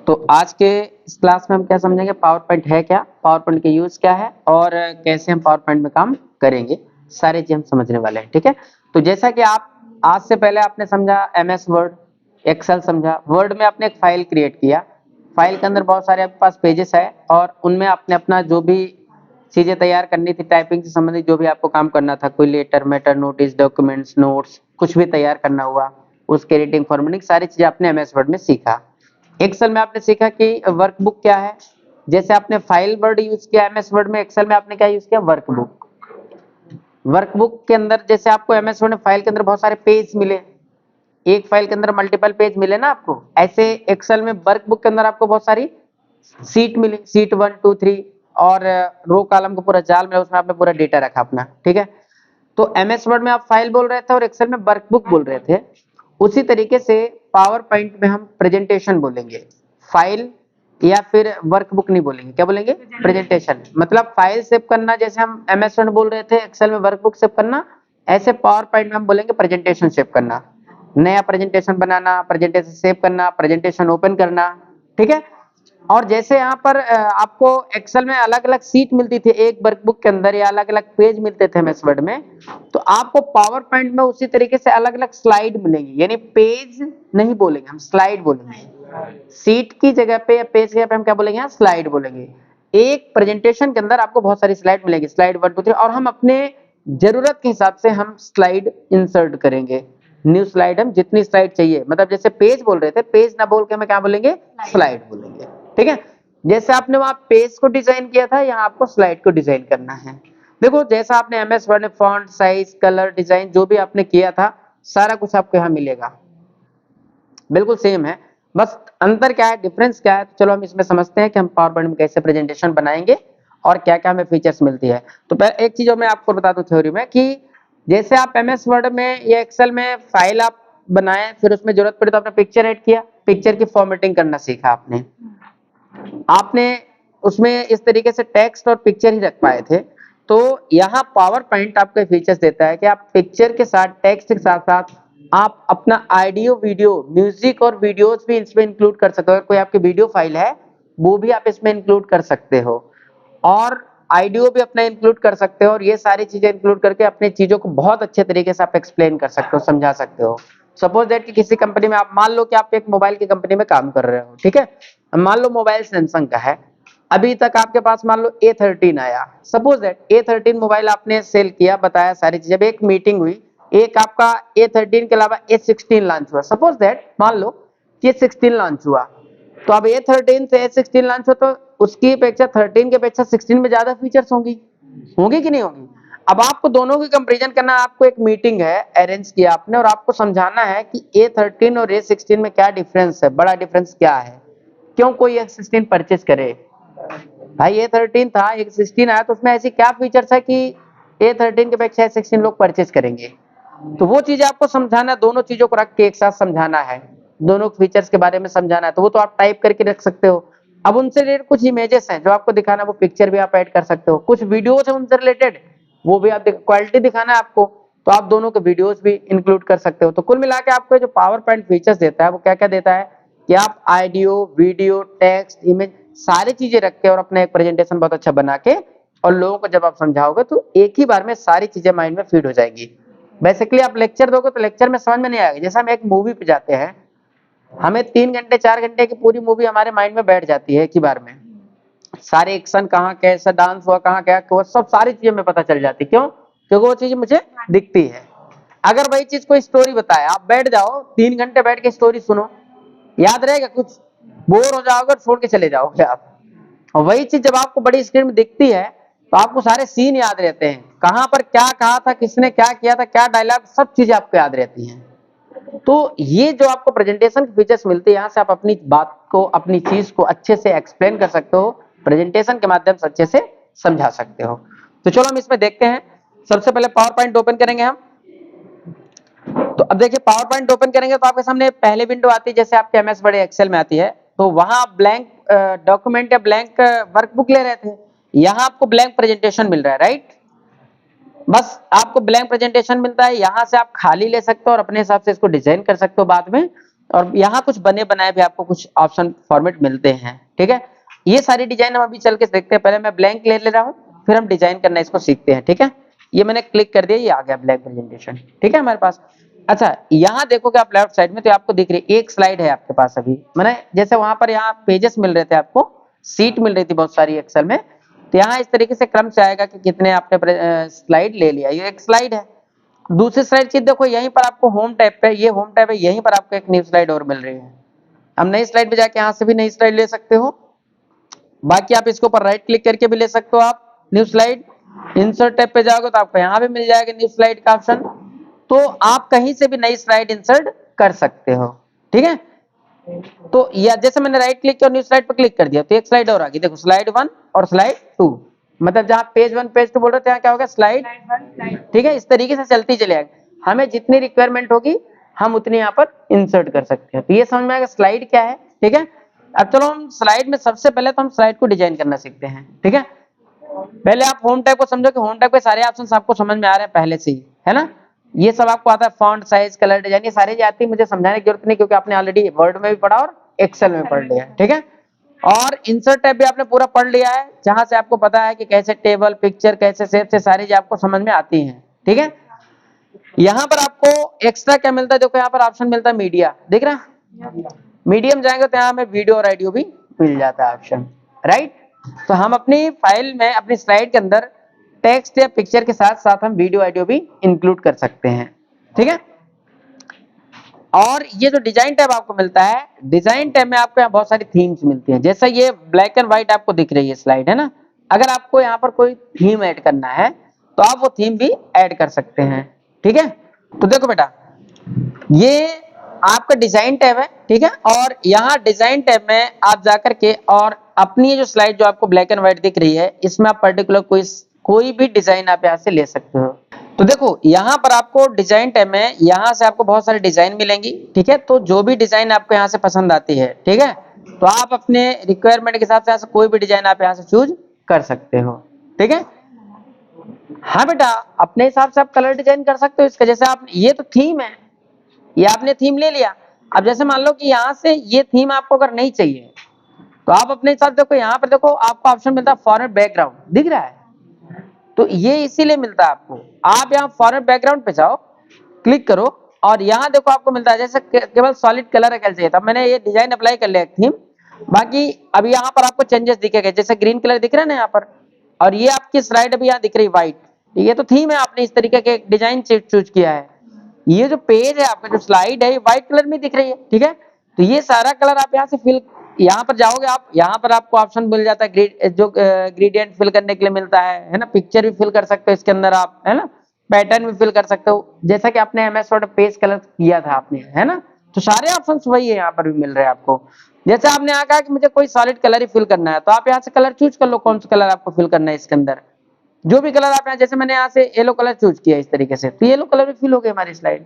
तो आज के इस क्लास में हम क्या समझेंगे, पावर पॉइंट है क्या, पावर पॉइंट के यूज क्या है और कैसे हम पावर पॉइंट में काम करेंगे, सारे चीज हम समझने वाले हैं। ठीक है, तो जैसा कि आप आज से पहले आपने समझा MS वर्ड, एक्सेल समझा। वर्ड में आपने एक फाइल क्रिएट किया, फाइल के अंदर बहुत सारे आपके पास पेजेस है और उनमें आपने अपना जो भी चीजें तैयार करनी थी, टाइपिंग से संबंधित जो भी आपको काम करना था, कोई letter, matter, notice, documents, notes, कुछ भी तैयार करना हुआ, उसके एडिटिंग, फॉर्मेटिंग, सारी चीजें आपने MS वर्ड में सीखा। एक्सेल में आपने सीखा कि वर्कबुक क्या है। जैसे आपने फाइल वर्ड यूज किया MS वर्ड में, एक्सेल में आपने क्या यूज किया, वर्कबुक। वर्कबुक के अंदर जैसे आपको MS वर्ड में फाइल के अंदर बहुत सारे पेज मिले, एक फाइल के अंदर मल्टीपल पेज मिले ना आपको, ऐसे एक्सेल में वर्कबुक के अंदर आपको बहुत सारी सीट मिली, सीट 1 2 3 और रो कॉलम को पूरा जाल में, उसमें आपने पूरा डेटा रखा अपना। ठीक है, तो MS वर्ड में आप फाइल बोल रहे थे और एक्सेल में वर्कबुक बोल रहे थे। उसी तरीके से पावर पॉइंट में हम प्रेजेंटेशन बोलेंगे, फाइल या फिर वर्कबुक नहीं बोलेंगे, क्या बोलेंगे, प्रेजेंटेशन। मतलब फाइल सेव करना जैसे हम MS वर्ड बोल रहे थे, एक्सेल में वर्कबुक सेव करना, ऐसे पावर पॉइंट में हम बोलेंगे प्रेजेंटेशन सेव करना, नया प्रेजेंटेशन बनाना, प्रेजेंटेशन सेव करना, प्रेजेंटेशन ओपन करना। ठीक है, और जैसे यहाँ पर आपको एक्सेल में अलग अलग सीट मिलती थी एक वर्कबुक के अंदर, या अलग अलग पेज मिलते थे MS वर्ड में, तो आपको पावर पॉइंट में उसी तरीके से अलग अलग स्लाइड मिलेंगी। यानी पेज नहीं बोलेंगे हम, स्लाइड बोलेंगे। सीट की जगह पे या पेज की जगह पे हम क्या बोलेंगे, यहाँ स्लाइड बोलेंगे। एक प्रेजेंटेशन के अंदर आपको बहुत सारी स्लाइड मिलेगी, स्लाइड 1 2 3, और हम अपने जरूरत के हिसाब से हम स्लाइड इंसर्ट करेंगे। न्यू स्लाइड, हम जितनी स्लाइड चाहिए, मतलब जैसे पेज बोल रहे थे, पेज ना बोल के हमें क्या बोलेंगे, स्लाइड बोलेंगे। ठीक है, जैसे आपने वहां पेज को डिजाइन किया था, यहाँ आपको स्लाइड को डिजाइन करना है। देखो, जैसा आपने MS वर्ड में फॉन्ट, साइज, कलर, डिजाइन जो भी आपने किया था, सारा कुछ आपको यहाँ मिलेगा, बिल्कुल सेम है। बस अंतर क्या है, डिफरेंस क्या है, तो चलो हम इसमें समझते हैं कि हम पावर पॉइंट में कैसे प्रेजेंटेशन बनाएंगे और क्या क्या हमें फीचर्स मिलती है। तो पहले एक चीज मैं आपको बता दूं थ्योरी में, कि जैसे आप MS वर्ड में या एक्सेल में फाइल आप बनाए, फिर उसमें जरूरत पड़ी तो आपने पिक्चर ऐड किया, पिक्चर की फॉर्मेटिंग करना सीखा आपने उसमें इस तरीके से टेक्स्ट और पिक्चर ही रख पाए थे। तो यहाँ पावर पॉइंट आपको फीचर्स देता है कि आप पिक्चर के साथ, टेक्स्ट के साथ साथ आप अपना ऑडियो, वीडियो, म्यूजिक और वीडियोस भी इसमें इंक्लूड कर सकते हो। कोई आपकी वीडियो फाइल है वो भी आप इसमें इंक्लूड कर सकते हो, और ऑडियो भी अपना इंक्लूड कर सकते हो, और ये सारी चीजें इंक्लूड करके अपनी चीजों को बहुत अच्छे तरीके से आप एक्सप्लेन कर सकते हो, समझा सकते हो। सपोज दैट कि किसी कंपनी में आप, मान लो कि आप एक मोबाइल की कंपनी में काम कर रहे हो, ठीक है, मान लो मोबाइल सैमसंग का है, अभी तक आपके पास मान लो A13 आया, सपोज दैट A13 मोबाइल आपने सेल किया, बताया सारी चीजें, एक मीटिंग हुई, एक आपका A13 के अलावा A16 लॉन्च हुआ, सपोज दैट मान लो कि A16 लॉन्च हुआ, तो अब A13 से A16 लॉन्च हो तो उसकी अपेक्षा 13 की अपेक्षा 16 में ज्यादा फीचर्स होंगी, होंगी कि नहीं होंगी। अब आपको दोनों की कंपैरिजन करना, आपको एक मीटिंग है अरेंज किया आपने, और आपको समझाना है कि A13 और A16 में क्या डिफरेंस है, बड़ा डिफरेंस क्या है, क्यों कोई A16 परचेज करे। भाई A13 था, A16 आया, तो उसमें ऐसी क्या फीचर्स है कि A13 की अपेक्षा A16 लोग परचेज करेंगे। तो वो चीज आपको समझाना, दोनों चीजों को रख के एक साथ समझाना है, दोनों फीचर्स के बारे में समझाना है, तो वो तो आप टाइप करके रख सकते हो। अब उनसे रिलेटेड कुछ इमेजेस हैं जो आपको दिखाना, वो पिक्चर भी आप ऐड कर सकते हो, कुछ वीडियोस है उनसे रिलेटेड, वो भी आप क्वालिटी दिखाना है आपको, तो आप दोनों के वीडियोस भी इंक्लूड कर सकते हो। तो कुल मिला के आपको जो पावर पॉइंट फीचर्स देता है वो क्या क्या देता है, कि आप ऑडियो, वीडियो, टेक्स्ट, इमेज, सारी चीजें रख के और अपना एक प्रेजेंटेशन बहुत अच्छा बना के, और लोगों को जब आप समझाओगे तो एक ही बार में सारी चीजें माइंड में फीड हो जाएंगी। बेसिकली आप लेक्चर दोगे तो लेक्चर में समझ में नहीं आएगा। जैसे हम एक मूवी पे जाते हैं, हमें 3 घंटे 4 घंटे की पूरी मूवी हमारे माइंड में बैठ जाती है एक ही बार में, सारे एक्शन कहाँ कैसा डांस हुआ, कहाँ क्या वो सब सारी चीजें हमें पता चल जाती, क्यों, क्योंकि वो चीज मुझे दिखती है। अगर वही चीज कोई स्टोरी बताए, आप बैठ जाओ 3 घंटे बैठ के स्टोरी सुनो, याद रहेगा कुछ, बोर हो जाओगे, छोड़ के चले जाओगे आप। और वही चीज जब आपको बड़ी स्क्रीन में दिखती है तो आपको सारे सीन याद रहते हैं, कहां पर क्या कहा था, किसने क्या किया था, क्या डायलॉग, सब चीजें आपको याद रहती हैं। तो ये जो आपको प्रेजेंटेशन की फीचर्स मिलती है, यहाँ से आप अपनी बात को, अपनी चीज को अच्छे से एक्सप्लेन कर सकते हो, प्रेजेंटेशन के माध्यम से अच्छे से समझा सकते हो। तो चलो हम इसमें देखते हैं। सबसे पहले पावर पॉइंट ओपन करेंगे हम। तो अब देखिए, पावर पॉइंट ओपन करेंगे तो आपके सामने पहले विंडो आती है, जैसे आपके MS वर्ड एक्सेल में आती है, तो वहां ब्लैंक डॉक्यूमेंट या ब्लैंक वर्कबुक ले रहे थे, यहाँ आपको ब्लैंक प्रेजेंटेशन मिल रहा है, राइट। बस आपको ब्लैंक प्रेजेंटेशन मिलता है, यहाँ से आप खाली ले सकते हो और अपने हिसाब से इसको डिजाइन कर सकते हो बाद में। और यहाँ कुछ बने बनाए भी आपको कुछ ऑप्शन फॉर्मेट मिलते हैं, ठीक है। ये सारी डिजाइन हम अभी चल के देखते हैं। पहले मैं ब्लैंक ले रहा हूँ, फिर हम डिजाइन करना इसको सीखते हैं, ठीक है। ये मैंने क्लिक कर दिया, ये आ गया ब्लैंक प्रेजेंटेशन, ठीक है हमारे पास। अच्छा, यहाँ देखोगे आप लेफ्ट साइड में, तो आपको दिख रही है एक स्लाइड है आपके पास अभी, मैंने जैसे वहां पर यहाँ पेजेस मिल रहे थे आपको, सीट मिल रही थी बहुत सारी एक्सेल में, तो यहाँ इस तरीके से क्रम से आएगा कि कितने आपने स्लाइड ले लिया। ये एक स्लाइड है। दूसरी स्लाइड की देखो, यहीं पर आपको होम टैब पे, ये होम टैब है, यहीं पर आपको एक न्यू स्लाइड और मिल रही है। अब नई स्लाइड पे जाके यहाँ से भी नई स्लाइड ले सकते हो। बाकी आप इसके ऊपर राइट क्लिक करके भी ले सकते हो आप न्यू स्लाइड। इंसर्ट टैब पे जाओगे तो आपको यहाँ भी मिल जाएगा न्यू स्लाइड का ऑप्शन, तो आप कहीं से भी नई स्लाइड इंसर्ट कर सकते हो, ठीक है। तो या जैसे मैंने राइट क्लिक किया, न्यू स्लाइड पर क्लिक कर दिया, तो एक स्लाइड और आ गई, देखो स्लाइड 1 और स्लाइड 2, मतलब जहां पेज 1 पेज 2 बोल रहे थे, यहाँ क्या होगा स्लाइड, ठीक है। इस तरीके से चलती चले आएगी, हमें जितनी रिक्वायरमेंट होगी हम उतनी यहाँ पर इंसर्ट कर सकते हैं। तो ये समझ में आएगा स्लाइड क्या है, ठीक है। अब चलो हम स्लाइड में सबसे पहले तो हम स्लाइड को डिजाइन करना सीखते हैं, ठीक है। पहले आप होम टैब को समझो कि होम टैब के सारे ऑप्शन आपको समझ में आ रहे हैं पहले से ही, है ना। ये सब आपको आता है, फॉन्ट साइज, कलर, डिजाइन, ये सारे आती है, मुझे समझाने की जरूरत नहीं, क्योंकि आपने ऑलरेडी वर्ड में भी पढ़ा और एक्सेल में पढ़ लिया, ठीक है। और इंसर्ट टैब भी आपने पूरा पढ़ लिया है, जहां से आपको पता है कि कैसे टेबल, पिक्चर, कैसे शेप से सारी चीजें आपको समझ में आती हैं, ठीक है। यहाँ पर आपको एक्स्ट्रा क्या मिलता है, देखो यहाँ पर ऑप्शन मिलता है मीडिया, दिख रहा। मीडियम जाएंगे तो यहाँ हमें वीडियो और ऑडियो भी मिल जाता है ऑप्शन, राइट। तो हम अपनी फाइल में, अपनी स्लाइड के अंदर टेक्स्ट या पिक्चर के साथ साथ हम वीडियो ऑडियो भी इंक्लूड कर सकते हैं, ठीक है। और ये जो डिजाइन टैब आपको मिलता है, डिजाइन टैब में आपको यहाँ बहुत सारी थीम्स मिलती हैं। जैसा ये ब्लैक एंड व्हाइट आपको दिख रही है स्लाइड, है ना। अगर आपको यहाँ पर कोई थीम ऐड करना है तो आप वो थीम भी ऐड कर सकते हैं, ठीक है। तो देखो बेटा, ये आपका डिजाइन टैब है, ठीक है। और यहाँ डिजाइन टैब में आप जाकर के और अपनी ये जो स्लाइड जो आपको ब्लैक एंड व्हाइट दिख रही है, इसमें आप पर्टिकुलर कोई भी डिजाइन आप यहाँ से ले सकते हो। तो देखो यहाँ पर आपको डिजाइन टैब में यहाँ से आपको बहुत सारी डिजाइन मिलेंगी, ठीक है। तो जो भी डिजाइन आपको यहाँ से पसंद आती है, ठीक है, तो आप अपने रिक्वायरमेंट के हिसाब से यहाँ से कोई भी डिजाइन आप यहाँ से चूज कर सकते हो, ठीक है। हाँ बेटा, अपने हिसाब से आप कलर डिजाइन कर सकते हो इसका। जैसे आप, ये तो थीम है, ये आपने थीम ले लिया। अब जैसे मान लो कि यहाँ से ये थीम आपको अगर नहीं चाहिए, तो आप अपने हिसाब से देखो, यहाँ पर देखो आपको ऑप्शन मिलता है फॉरवर्ड बैकग्राउंड, दिख रहा है। तो ये इसीलिए मिलता है आपको, आप यहाँ फॉरवर्ड बैकग्राउंड पे जाओ, क्लिक करो, और यहाँ देखो आपको मिलता है जैसे केवल सॉलिड कलर अकेले चाहिए था, मैंने ये डिजाइन अप्लाई कर लिया एक थीम। बाकी अभी यहाँ पर आपको चेंजेस दिखेगा, जैसे ग्रीन कलर दिख रहा है ना यहाँ पर, और ये आपकी स्लाइड अभी यहाँ दिख रही है व्हाइट, ये तो थीम है, आपने इस तरीके के डिजाइन चूज किया है। ये जो पेज है आपका, जो स्लाइड है, ये व्हाइट कलर में दिख रही है, ठीक है। तो ये सारा कलर आप यहाँ से फिल, यहाँ पर जाओगे आप, यहाँ पर आपको ऑप्शन मिल जाता है जो ग्रेडियंट फिल करने के लिए मिलता है ना। पिक्चर भी फिल कर सकते हो इसके अंदर आप, है ना। पैटर्न भी फिल कर सकते हो, जैसा कि आपने एमएस वर्ड पेज कलर किया था आपने, है ना। तो सारे ऑप्शन वही है, यहाँ पर भी मिल रहे हैं आपको। जैसे आपने यहाँ कहा कि मुझे कोई सॉलिड कलर ही फिल करना है, तो आप यहाँ से कलर चूज कर लो, कौन सा कलर आपको फिल करना है इसके अंदर। जो भी कलर आप यहाँ, जैसे मैंने यहाँ से येलो कलर चूज किया इस तरीके से, तो येलो कलर भी फिल हो गया हमारी स्लाइड।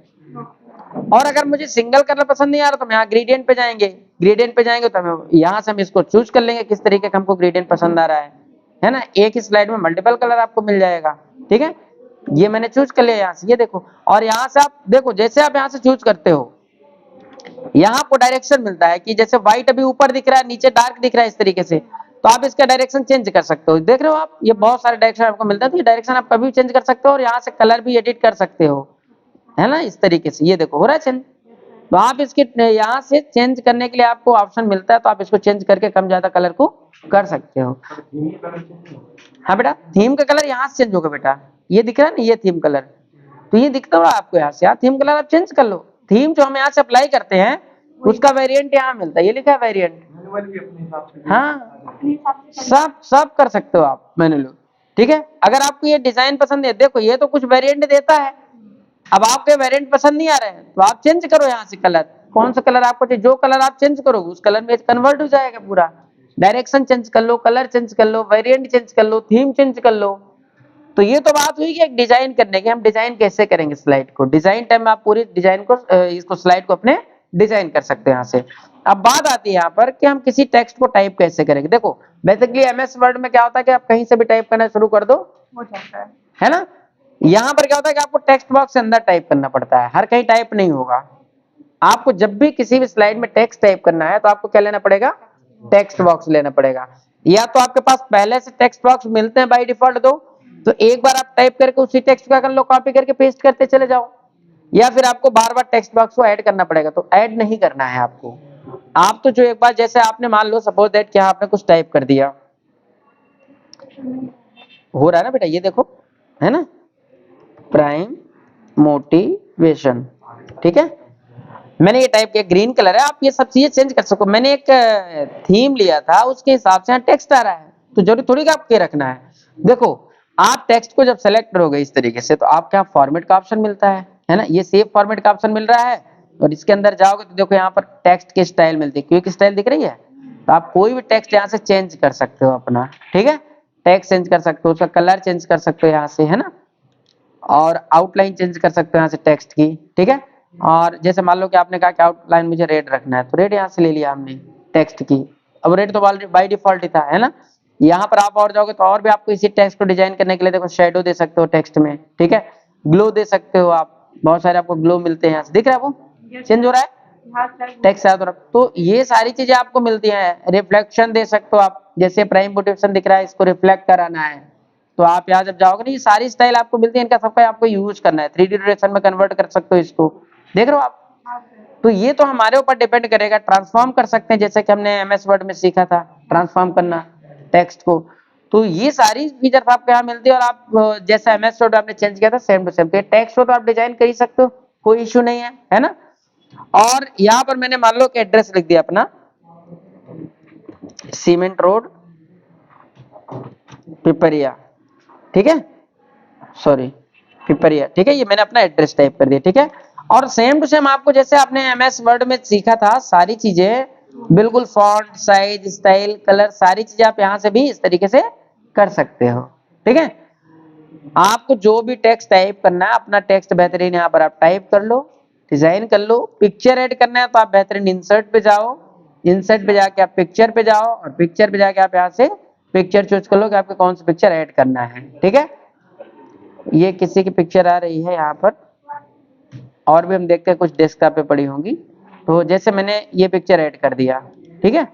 और अगर मुझे सिंगल कलर पसंद नहीं आ रहा, तो हम यहाँ ग्रेडियंट पे जाएंगे, ग्रेडियंट पे जाएंगे तो हम यहाँ से हम इसको चूज कर लेंगे किस तरीके का हमको ग्रेडियंट पसंद आ रहा है ना। एक ही स्लाइड में मल्टीपल कलर आपको मिल जाएगा, ठीक है। ये मैंने चूज कर लिया यहाँ से, ये देखो। और यहाँ से आप देखो, जैसे आप यहाँ से चूज करते हो, यहाँ आपको डायरेक्शन मिलता है कि जैसे व्हाइट अभी ऊपर दिख रहा है, नीचे डार्क दिख रहा है इस तरीके से, तो आप इसका डायरेक्शन चेंज कर सकते हो। देख रहे हो आप, ये बहुत सारे डायरेक्शन आपको मिलता है, तो ये डायरेक्शन आप कभी भी चेंज कर सकते हो, और यहाँ से कलर भी एडिट कर सकते हो, है ना, इस तरीके से। ये देखो हो रहा है चेंज। तो आप इसके यहाँ से चेंज करने के लिए आपको ऑप्शन मिलता है, तो आप इसको चेंज करके कम ज्यादा कलर को कर सकते हो। हाँ बेटा, थीम का कलर यहाँ से चेंज होगा बेटा, ये दिख रहा है ना, ये थीम कलर, तो ये दिखता होगा आपको यहाँ से, थीम कलर आप चेंज कर लो। थीम जो हम यहाँ से अप्लाई करते हैं, उसका वेरिएंट यहाँ मिलता है, ये लिखा है वेरिएंट। हाँ, सब कर सकते हो आप, मैंने लो, ठीक है। अगर आपको ये डिजाइन पसंद है, देखो ये तो कुछ वेरिएंट देता है, अब आपके वेरिएंट पसंद नहीं आ रहे हैं, तो आप चेंज करो यहाँ से कलर, कौन सा कलर आपको चाहिए, जो कलर आप चेंज करोगे उस कलर में कन्वर्ट हो जाएगा पूरा। डायरेक्शन चेंज कर लो, कलर चेंज कर लो, वेरिएंट चेंज कर लो, थीम चेंज कर लो। तो ये तो बात हुई कि एक डिजाइन करने की, हम डिजाइन कैसे करेंगे स्लाइड को। डिजाइन टाइम में आप पूरी डिजाइन को, इसको स्लाइड को अपने डिजाइन कर सकते हैं यहाँ से। अब बात आती है यहाँ पर कि हम किसी टेक्स्ट को टाइप कैसे करेंगे। देखो बेसिकली एमएस वर्ड में क्या होता है कि आप कहीं से भी टाइप करना शुरू कर दो, हो जाता है ना। यहाँ पर क्या होता है कि आपको टेक्स्ट बॉक्स के अंदर टाइप करना पड़ता है, हर कहीं टाइप नहीं होगा, आपको जब भी किसी भी स्लाइड में टेक्स्ट टाइप करना है तो आपको क्या लेना पड़ेगा, टेक्स्ट बॉक्स लेना पड़ेगा। या तो आपके पास पहले से टेक्स्ट बॉक्स मिलते हैं बाय डिफॉल्ट दो, तो एक बार आप टाइप करके उसी टेक्स्ट को कर लो, कॉपी करके पेस्ट करते चले जाओ, या फिर आपको बार बार टेक्स्ट बॉक्स को ऐड करना पड़ेगा। तो ऐड नहीं करना है आपको, आप तो जो एक बार जैसे आपने मान लो सपोज दैट क्या आपने कुछ टाइप कर दिया, हो रहा है ना बेटा, ये देखो है ना, प्राइम मोटिवेशन, ठीक है, मैंने ये टाइप किया, ग्रीन कलर है, आप ये सब चीजें चेंज कर सको। मैंने एक थीम लिया था उसके हिसाब से यहाँ टेक्स्ट आ रहा है, तो जरूरी थोड़ी कि आपको ये रखना है। देखो आप टेक्स्ट को जब सेलेक्ट करोगे इस तरीके से तो आपके यहाँ फॉर्मेट का ऑप्शन मिलता है ना, ये सेव फॉर्मेट का ऑप्शन मिल रहा है, और इसके अंदर जाओगे तो देखो यहाँ पर टेक्स्ट की स्टाइल मिलती है, क्विक स्टाइल दिख रही है, तो आप कोई भी टेक्स्ट यहाँ से चेंज कर सकते हो अपना, ठीक है, टेक्स्ट चेंज कर सकते हो, उसका कलर चेंज कर सकते हो यहाँ से, है ना, और आउटलाइन चेंज कर सकते हो यहाँ से टेक्स्ट की, ठीक है। और जैसे मान लो कि आपने कहा कि आउटलाइन मुझे रेड रखना है, तो रेड यहाँ से ले लिया हमने टेक्स्ट की, अब रेड तो बाय डिफॉल्ट ही था, है ना। यहाँ पर आप और जाओगे तो और भी आपको इसी टेक्स्ट को डिजाइन करने के लिए देखो शेडो दे सकते हो टेक्स्ट में, ठीक है, ग्लो दे सकते हो आप, बहुत सारे आपको ग्लो मिलते हैं यहाँ से, दिख रहा है वो चेंज हो रहा है टेक्स्ट चारों तरफ, तो ये सारी चीजें आपको मिलती हैं। रिफ्लेक्शन दे सकते हो आप, जैसे प्राइम मोटिवेशन दिख रहा है, इसको रिफ्लेक्ट कराना है, तो आप यहाँ जब जाओगे ना ये सारी स्टाइल आपको मिलती है, इनका सबका आपको यूज करना है, 3D डायरेक्शन में कन्वर्ट कर सकते हो इसको, देख रहे हो आप। तो ये तो हमारे ऊपर डिपेंड करेगा, ट्रांसफॉर्म कर सकते हैं, जैसे कि हमने एमएस वर्ड में सीखा था ट्रांसफॉर्म करना टेक्स्ट को, तो ये सारी फीचर्स आपको यहाँ मिलती है। और आप जैसा एमएस वर्ड आपने चेंज किया था सेम टू सेम, तो टेक्स्ट को तो आप डिजाइन कर ही सकते हो, कोई इश्यू नहीं है ना। और यहाँ पर मैंने मान लो कि एड्रेस लिख दिया अपना, सीमेंट रोड पिपरिया, ठीक है, सॉरी पिपरिया, ठीक है, ये मैंने अपना एड्रेस टाइप कर दिया, ठीक है। और सेम टू सेम आपको जैसे आपने एमएस वर्ड में सीखा था सारी चीजें बिल्कुल, फॉन्ट साइज स्टाइल कलर सारी चीजें आप यहाँ से भी इस तरीके से कर सकते हो, ठीक है। आपको जो भी टेक्स्ट टाइप करना है अपना टेक्स्ट बेहतरीन यहाँ पर आप टाइप कर लो, डिजाइन कर लो। पिक्चर ऐड करना है तो आप बेहतरीन इंसर्ट पे जाओ, इंसर्ट पे जाके आप पिक्चर पे जाओ, और पिक्चर पे जाके आप यहाँ से पिक्चर चूज कर लो कि आपको कौन सा पिक्चर ऐड करना है, ठीक है। ये किसी की पिक्चर आ रही है यहाँ पर, और भी हम देखते हैं कुछ डेस्कटॉप पे पड़ी होंगी, तो जैसे मैंने ये पिक्चर ऐड कर दिया, ठीक है,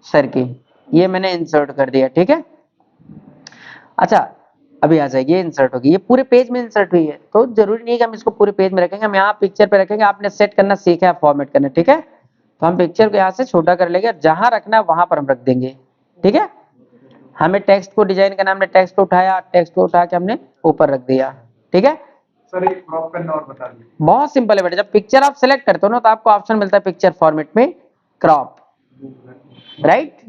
सर की, ये मैंने इंसर्ट कर दिया, ठीक है। अच्छा अभी आ जाएगी, ये इंसर्ट होगी, ये पूरे पेज में इंसर्ट हुई है, तो जरूरी नहीं है कि हम इसको पूरे पेज में रखेंगे, हम यहाँ पिक्चर पे रखेंगे, आपने सेट करना सीखा है फॉर्मेट करना, ठीक है, तो हम पिक्चर को यहाँ से छोटा कर लेंगे, जहां रखना है वहां पर हम रख देंगे, ठीक है। हमें टेक्स्ट को डिजाइन करना, हमने टेक्स्ट को उठाया, टेक्स्ट को उठा के हमने ऊपर रख दिया, ठीक है। सर एक क्रॉप करना और बता दीजिए। बहुत सिंपल है बेटा, जब पिक्चर आप सेलेक्ट करते हो ना तो आपको ऑप्शन मिलता है पिक्चर फॉर्मेट में क्रॉप, राइट।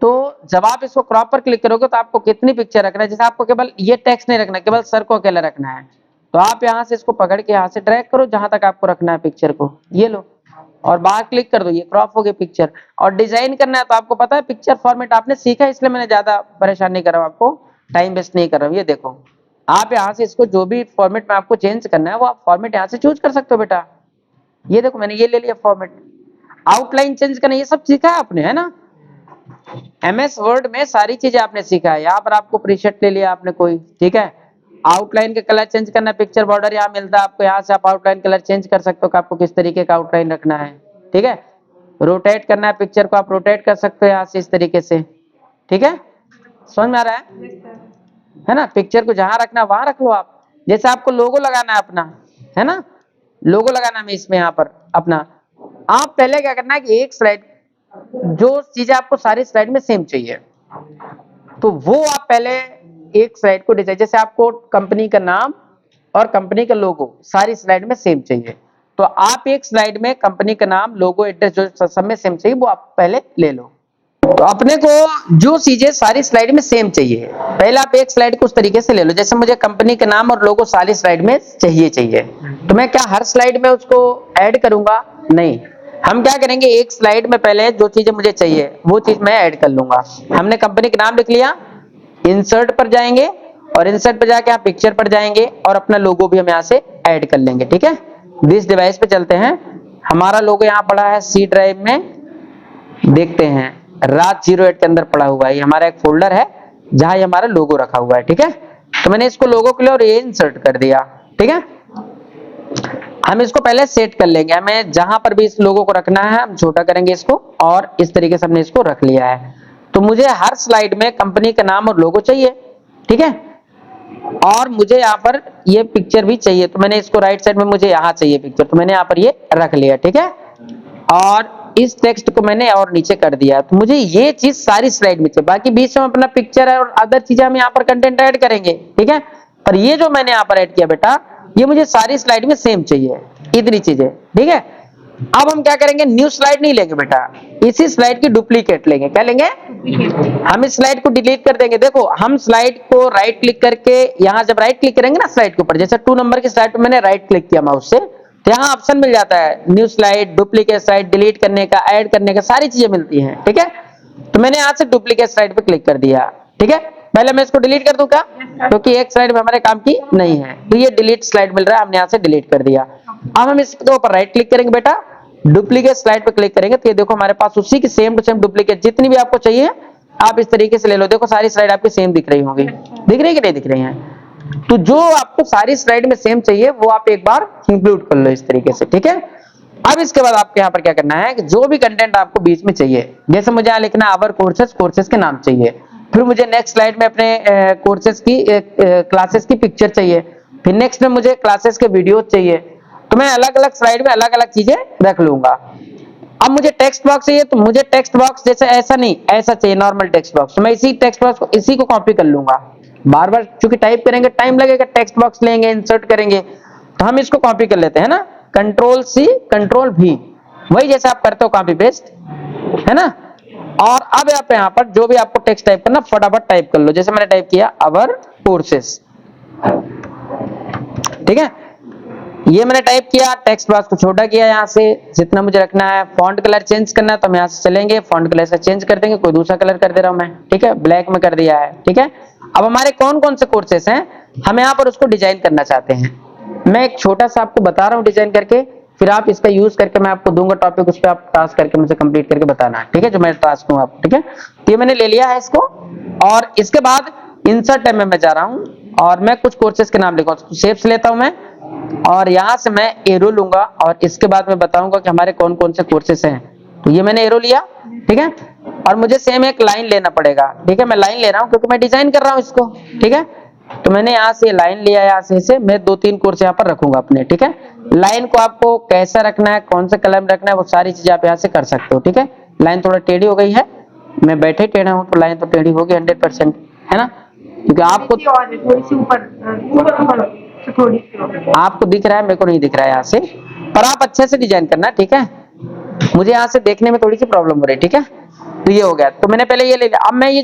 तो जब आप इसको क्रॉप पर क्लिक करोगे तो आपको कितनी पिक्चर रखना है, जैसे आपको केवल ये टेक्स्ट नहीं रखना, केवल सर को अकेला रखना है, तो आप यहाँ से इसको पकड़ के यहाँ से ड्रैग करो जहां तक आपको रखना है पिक्चर को, ये लो, और बाहर क्लिक कर दो, ये क्रॉप हो गई पिक्चर। और डिजाइन करना है तो आपको पता है पिक्चर फॉर्मेट आपने सीखा है, इसलिए मैंने ज्यादा परेशान नहीं कर रहा हूँ आपको, टाइम वेस्ट नहीं कर रहा हूँ। ये देखो आप यहाँ से इसको जो भी फॉर्मेट में आपको चेंज करना है वो आप फॉर्मेट यहाँ से चूज कर सकते हो बेटा। ये देखो मैंने ये ले लिया फॉर्मेट, आउटलाइन चेंज करना ये सब सीखा है आपने, है ना, एमएस वर्ड में सारी चीजें आपने सीखा है। यहाँ पर आपको प्रीसेट ले लिया आपने कोई, ठीक है, आउटलाइन का कलर चेंज करना, पिक्चर बॉर्डर यहाँ मिलता है आपको, यहाँ से आप आउटलाइन कलर चेंज कर सकते हो कि आपको किस तरीके का आउटलाइन रखना है, ठीक है। रोटेट करना है पिक्चर को, आप रोटेट कर सकते हो यहाँ से इस तरीके से, ठीक है, समझ में आ रहा है ना। पिक्चर को जहां रखना वहां रख लो आप, जैसे आपको लोगो लगाना है अपना, है ना, लोगो लगाना है इसमें यहाँ पर अपना, आप पहले क्या करना है कि एक स्लाइड जो चीजें आपको सारी स्लाइड में सेम चाहिए तो वो आप पहले एक स्लाइड को डिजाइन, जैसे आपको कंपनी का नाम और कंपनी का लोगो सारी स्लाइड में सेम चाहिए, तो आप एक स्लाइड में कंपनी का नाम लोगो एड्रेस जो सब में सेम चाहिए वो आप पहले ले लो। तो अपने को जो चीजें सारी स्लाइड में सेम चाहिए पहले आप एक स्लाइड को उस तरीके से ले लो, जैसे मुझे कंपनी का नाम और लोगो सारी स्लाइड में चाहिए तो मैं क्या हर स्लाइड में उसको ऐड करूंगा, नहीं, हम क्या करेंगे एक स्लाइड में पहले जो चीजें मुझे चाहिए वो चीज मैं ऐड कर लूंगा। हमने कंपनी का नाम लिख लिया, इंसर्ट पर जाएंगे और इंसर्ट पर जाके आप पिक्चर पर जाएंगे और अपना लोगो भी हम यहाँ से ऐड कर लेंगे, ठीक है। दिस डिवाइस पे चलते हैं, हमारा लोगो यहाँ पड़ा है सी ड्राइव में, देखते हैं रात 08 के अंदर पड़ा हुआ है, हमारा एक फोल्डर है जहां ये हमारा लोगो रखा हुआ है, ठीक है। तो मैंने इसको लोगो के लिए और ये इंसर्ट कर दिया, ठीक है। हम इसको पहले सेट कर लेंगे, हमें जहां पर भी इस लोगो को रखना है हम छोटा करेंगे इसको, और इस तरीके से हमने इसको रख लिया है। तो मुझे हर स्लाइड में कंपनी का नाम और लोगो चाहिए, ठीक है, और मुझे यहाँ पर ये पिक्चर भी चाहिए, तो मैंने इसको राइट साइड में मुझे यहाँ चाहिए पिक्चर, तो मैंने यहाँ पर ये रख लिया, ठीक है, और इस टेक्स्ट को मैंने और नीचे कर दिया। तो मुझे ये चीज सारी स्लाइड में चाहिए, बाकी बीच में अपना पिक्चर है और अदर चीजें हम यहाँ पर कंटेंट ऐड करेंगे, ठीक है, पर ये जो मैंने यहाँ पर ऐड किया बेटा, ये मुझे सारी स्लाइड में सेम चाहिए, इतनी चीजें, ठीक है। अब हम क्या करेंगे, न्यू स्लाइड नहीं लेंगे बेटा, इसी स्लाइड की डुप्लीकेट लेंगे। क्या लेंगे, हम इस स्लाइड को डिलीट कर देंगे। देखो हम स्लाइड को राइट क्लिक करके, यहाँ जब राइट क्लिक करेंगे ना स्लाइड के ऊपर, जैसे 2 नंबर की स्लाइड पे मैंने राइट क्लिक किया माउस से, तो यहाँ ऑप्शन मिल जाता है new slide, duplicate slide, delete करने का, ऐड करने का, सारी चीजें मिलती हैं, ठीक है। तो मैंने यहाँ से डुप्लीकेट स्लाइड पे क्लिक कर दिया, ठीक है। पहले मैं इसको डिलीट कर दूं क्या, क्योंकि एक स्लाइड में हमारे काम की नहीं है, तो ये डिलीट स्लाइड मिल रहा है, हमने यहाँ से डिलीट कर दिया। अब हम इसके ऊपर राइट क्लिक करेंगे बेटा, डुप्लीकेट स्लाइड पे क्लिक करेंगे, तो ये देखो हमारे पास उसी की सेम टू सेम डुप्लीकेट जितनी भी आपको चाहिए आप इस तरीके से ले लो। देखो सारी स्लाइड आपकी सेम दिख रही होंगी, दिख रही है कि नहीं दिख रही है। तो जो आपको सारी स्लाइड में सेम चाहिए वो आप एक बार इंक्लूड कर लो इस तरीके से, ठीक है। अब इसके बाद आपको यहाँ पर क्या करना है कि जो भी कंटेंट आपको बीच में चाहिए, जैसे मुझे यहाँ लिखना है आवर कोर्सेज, कोर्सेज के नाम चाहिए, फिर मुझे नेक्स्ट स्लाइड में अपने कोर्सेज की क्लासेस की पिक्चर चाहिए, फिर नेक्स्ट में मुझे क्लासेस के वीडियो चाहिए, तो मैं अलग अलग स्लाइड में अलग अलग चीजें रख लूंगा। अब मुझे टेक्स्ट बॉक्स चाहिए, तो मुझे टेक्स्ट बॉक्स जैसे ऐसा नहीं, ऐसा चाहिए नॉर्मल टेक्स्ट बॉक्स, तो मैं इसी टेक्स्ट बॉक्स को इसी को कॉपी कर लूंगा। बार बार चूंकि टाइप करेंगे टाइम लगेगा, टेक्स्ट बॉक्स लेंगे इंसर्ट करेंगे, तो हम इसको कॉपी कर लेते हैं ना, कंट्रोल सी कंट्रोल V, वही जैसे आप करते हो कॉपी पेस्ट, है ना। और अब आप यहाँ पर जो भी आपको टेक्स्ट टाइप करना फटाफट टाइप कर लो, जैसे मैंने टाइप किया आवर कोर्सेस, ठीक है, ये मैंने टाइप किया, टेक्स्ट बॉक्स को छोटा किया यहाँ से जितना मुझे रखना है। फॉन्ट कलर चेंज करना है तो हम यहाँ से चलेंगे, फॉन्ट कलर से चेंज कर देंगे, कोई दूसरा कलर कर दे रहा हूं मैं, ठीक है, ब्लैक में कर दिया है, ठीक है। अब हमारे कौन कौन से कोर्सेस हैं, हम यहाँ पर उसको डिजाइन करना चाहते हैं। मैं एक छोटा सा आपको बता रहा हूँ डिजाइन करके, फिर आप इसका यूज करके मैं आपको दूंगा टॉपिक, उस पर आप टास्क करके मुझे कंप्लीट करके बताना है, ठीक है, जो मैं टास्क दूंगा आपको, ठीक है। तो ये मैंने ले लिया है इसको, और इसके बाद इंसर्ट टैब में मैं जा रहा हूँ और मैं कुछ कोर्सेज के नाम लिखूंगा, शेप्स लेता हूं मैं, और यहां से मैं एरो लूंगा, और इसके बाद मैं बताऊंगा कि हमारे कौन कौन से कोर्सेज हैं। तो ये मैंने एरो लिया, ठीक है, और मुझे सेम एक लाइन लेना पड़ेगा, ठीक है, मैं लाइन ले रहा हूं क्योंकि मैं डिजाइन कर रहा हूं इसको, ठीक है। तो मैंने यहाँ से लाइन लिया, यहाँ से मैं 2-3 कोर्स यहाँ पर रखूंगा अपने, ठीक है। लाइन को आपको कैसा रखना है, कौन से कलर में रखना है, वो सारी चीजें आप यहाँ से कर सकते हो, ठीक है। लाइन थोड़ा टेढ़ी हो गई है, मैं बैठे टेढ़ा हूँ तो लाइन तो टेढ़ी होगी 100%, है ना, क्योंकि आपको थोड़ी सी ऊपर थोड़ी सी आपको दिख रहा है, मेरे को नहीं दिख रहा है यहाँ से, पर आप अच्छे से डिजाइन करना, ठीक है। मुझे यहाँ से देखने में थोड़ी सी प्रॉब्लम हो रही है, ठीक है। तो ये हो गया, तो मैंने पहले ये ले लिया। अब मैं ये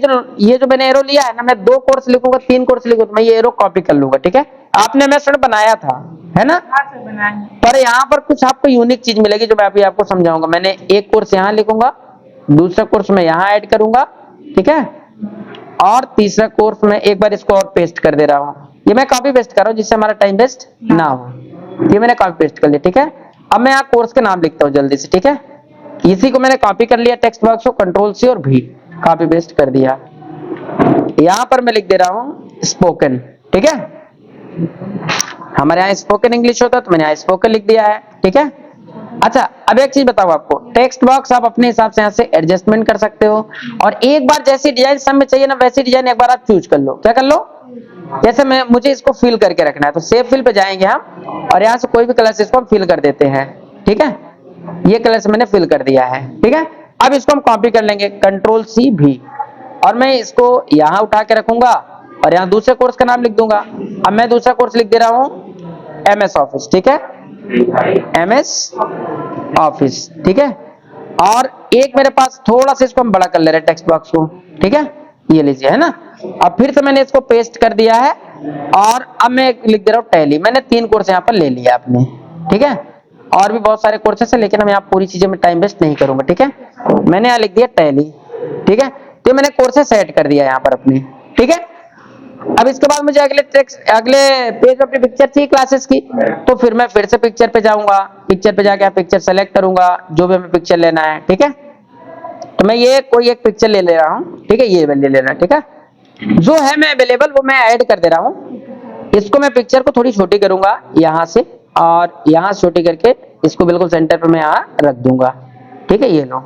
जो मैंने एरो लिया है ना, मैं 2 कोर्स लिखूंगा, 3 कोर्स लिखूंगा, तो मैं ये एरो कॉपी कर लूंगा, ठीक है। आपने मेथड बनाया था, है ना, पर यहाँ पर कुछ आपको यूनिक चीज मिलेगी जो मैं अभी आपको समझाऊंगा। मैंने एक कोर्स यहाँ लिखूंगा, दूसरा कोर्स मैं यहाँ ऐड करूंगा, ठीक है, और तीसरा कोर्स मैं एक बार इसको और पेस्ट कर दे रहा हूँ। ये मैं कॉपी पेस्ट कर रहा हूँ जिससे हमारा टाइम वेस्ट ना हो। ये मैंने कॉपी पेस्ट कर लिया, ठीक है। अब मैं यहाँ कोर्स के नाम लिखता हूँ जल्दी से, ठीक है। इसी को मैंने कॉपी कर लिया टेक्स्ट बॉक्स को, कंट्रोल C और V, कॉपी पेस्ट कर दिया। यहाँ पर मैं लिख दे रहा हूँ स्पोकन, ठीक है। हमारे यहाँ स्पोकन इंग्लिश होता है, तो मैंने यहाँ स्पोकन लिख दिया है, ठीक है। अच्छा, अब एक चीज बताओ आपको, टेक्स्ट बॉक्स आप अपने हिसाब से यहाँ से एडजस्टमेंट कर सकते हो, और एक बार जैसी डिजाइन सब में चाहिए ना वैसी डिजाइन एक बार आप चूज कर लो। क्या कर लो, जैसे मुझे इसको फिल करके रखना है, तो सेव फिल पे जाएंगे हम, और यहाँ से कोई भी कलर से इसको हम फिल कर देते हैं, ठीक है। ये कलर से मैंने फिल कर दिया है, ठीक है। अब इसको हम कॉपी कर लेंगे, कंट्रोल C V, और मैं इसको यहाँ उठा के रखूंगा और यहाँ दूसरे कोर्स का नाम लिख दूंगा। अब मैं दूसरा कोर्स लिख दे रहा हूँ MS ऑफिस, ठीक है, MS ऑफिस, ठीक है। और एक मेरे पास थोड़ा सा इसको हम बड़ा कर ले रहे हैं टेक्स्ट बॉक्स को, ठीक है, ये लीजिए, है ना। अब फिर से मैंने इसको पेस्ट कर दिया है, और अब मैं लिख दे रहा हूँ टैली। मैंने 3 कोर्स यहाँ पर ले लिया अपने, ठीक है, और भी बहुत सारे कोर्सेस हैं, लेकिन हम यहाँ पूरी चीजें में टाइम वेस्ट नहीं करूंगा, ठीक है। मैंने यहाँ लिख दिया टैली, ठीक है, तो मैंने कोर्सेस सेट कर दिया यहाँ पर अपने, ठीक है। अब इसके बाद मुझे अगले पेज पे अपनी पिक्चर चाहिए क्लासेस की, तो फिर मैं फिर से पिक्चर पे जाऊंगा, पिक्चर पे जाके पिक्चर सेलेक्ट करूंगा जो भी हमें पिक्चर लेना है, ठीक है। तो मैं ये कोई एक पिक्चर ले रहा हूँ, ठीक है, ये ले लेना, ठीक है। जो है मैं अवेलेबल वो मैं ऐड कर दे रहा हूँ। इसको मैं पिक्चर को थोड़ी छोटी करूंगा यहाँ से, और यहाँ छोटी करके इसको बिल्कुल सेंटर पे मैं यहाँ रख दूंगा। ठीक है, ये लो,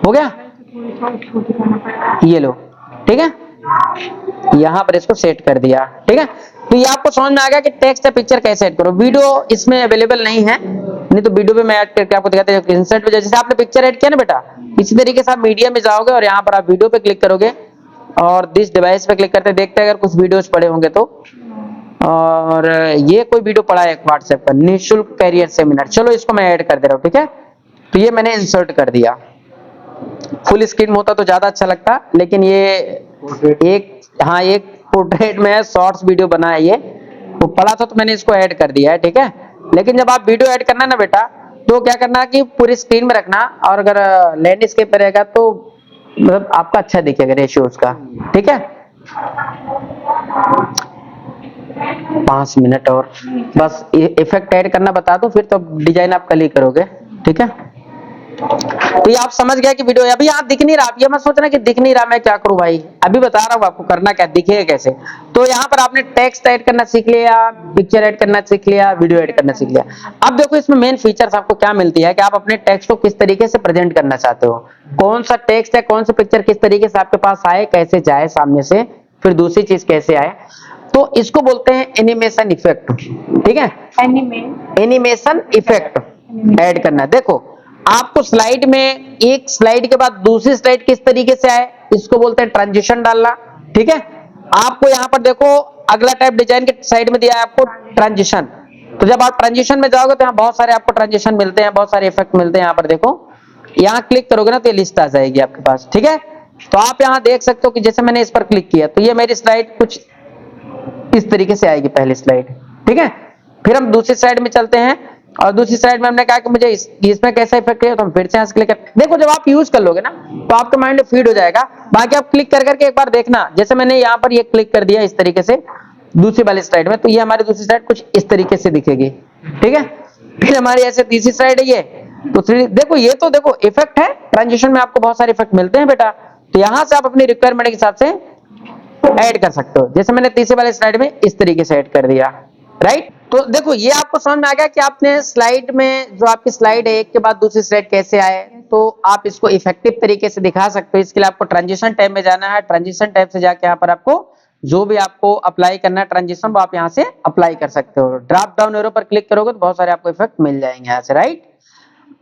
हो गया, थोड़ी सा छोटी करना पड़ेगा। ये लो, ठीक है, यहाँ पर इसको सेट कर दिया। ठीक है, तो ये आपको समझ में आ गया कि टेक्स्ट या पिक्चर कैसे ऐड करो। वीडियो इसमें अवेलेबल नहीं है, नहीं तो वीडियो पे मैं ऐड करके आपको दिखाते हैं। इंसर्ट पे जैसे आपने पिक्चर ऐड किया ना बेटा, इसी तरीके से आप मीडिया में जाओगे और यहाँ पर आप वीडियो पे क्लिक करोगे और दिस डिवाइस पे क्लिक करते देखते हैं अगर कुछ वीडियोस पड़े होंगे तो। और ये कोई वीडियो पड़ा है व्हाट्सएप पर, निःशुल्क कैरियर सेमिनार, चलो इसको मैं ऐड कर दे रहा हूँ। ठीक है, तो ये मैंने इंसर्ट कर दिया। फुल स्क्रीन में होता तो ज्यादा अच्छा लगता, लेकिन ये एक, हाँ, एक पोर्ट्रेट में शॉर्ट्स वीडियो बना है, ये वो पड़ा था तो मैंने इसको ऐड कर दिया है। ठीक है, लेकिन जब आप वीडियो ऐड करना है ना बेटा, तो क्या करना है कि पूरी स्क्रीन में रखना, और अगर लैंडस्केप पे रहेगा तो मतलब आपका अच्छा दिखेगा रेशियो उसका। ठीक है, 5 मिनट और बस इफेक्ट ऐड करना बता दो, फिर तो डिजाइन आप कल ही करोगे। ठीक है, तो ये आप समझ गए कि वीडियो अभी यहाँ दिख नहीं रहा, ये मत सोचना कि दिख नहीं रहा मैं क्या करूं भाई, अभी बता रहा हूँ आपको करना क्या, दिखेगा कैसे। तो यहाँ पर आपने टेक्स्ट ऐड करना सीख लिया, पिक्चर ऐड करना सीख लिया, वीडियो ऐड करना सीख लिया। अब देखो इसमें मेन फीचर्स आपको क्या मिलती है कि आप अपने टेक्स्ट को किस तरीके से प्रेजेंट करना चाहते हो, कौन सा टेक्स्ट या कौन सा पिक्चर किस तरीके से आपके पास आए, कैसे जाए सामने से, फिर दूसरी चीज कैसे आए, तो इसको बोलते हैं एनिमेशन इफेक्ट। ठीक है, एनिमेशन इफेक्ट ऐड करना। देखो आपको स्लाइड में एक स्लाइड के बाद दूसरी स्लाइड किस तरीके से आए, इसको बोलते हैं ट्रांजिशन डालना। ठीक है, आपको यहाँ पर देखो अगला टाइप डिजाइन के साइड में दिया है आपको ट्रांजिशन। तो जब आप ट्रांजिशन में जाओगे तो यहाँ बहुत सारे आपको ट्रांजिशन मिलते हैं, बहुत सारे इफेक्ट मिलते हैं। यहाँ पर देखो, यहाँ क्लिक करोगे ना तो ये लिस्ट आ जाएगी आपके पास। ठीक है, तो आप यहाँ देख सकते हो कि जैसे मैंने इस पर क्लिक किया तो ये मेरी स्लाइड कुछ इस तरीके से आएगी, पहली स्लाइड। ठीक है, फिर हम दूसरी स्लाइड में चलते हैं और दूसरी स्लाइड में हमने कहा कि मुझे इसमें कैसा इफेक्ट है, तो हम फिर से यहाँ से क्लिक कर, देखो जब आप यूज कर लोगे ना तो आपका माइंड फीड हो जाएगा। बाकी आप क्लिक कर करके एक बार देखना, जैसे मैंने यहाँ पर ये क्लिक कर दिया इस तरीके से दूसरी वाली स्लाइड में, तो ये हमारी दूसरी स्लाइड कुछ इस तरीके से दिखेगी। ठीक है, फिर हमारी ऐसे तीसरी स्लाइड है ये, तो देखो ये तो देखो इफेक्ट है, ट्रांजिशन में आपको बहुत सारे इफेक्ट मिलते हैं बेटा, तो यहाँ से आप अपनी रिक्वायरमेंट के हिसाब से ऐड कर सकते हो। जैसे मैंने तीसरे वाले स्लाइड में इस तरीके से ऐड कर दिया, राइट। तो देखो ये आपको समझ में आ गया कि आपने स्लाइड में जो आपकी स्लाइड है एक के बाद दूसरी स्लाइड कैसे आए, तो आप इसको इफेक्टिव तरीके से दिखा सकते हो। इसके लिए आपको ट्रांजिशन टैब में जाना है, ट्रांजिशन टैब से जाके यहाँ पर आपको जो भी आपको अप्लाई करना है ट्रांजिशन, वो आप यहाँ से अप्लाई कर सकते हो। ड्रॉप डाउन एरो पर क्लिक करोगे तो बहुत सारे आपको इफेक्ट मिल जाएंगे यहाँ से, राइट।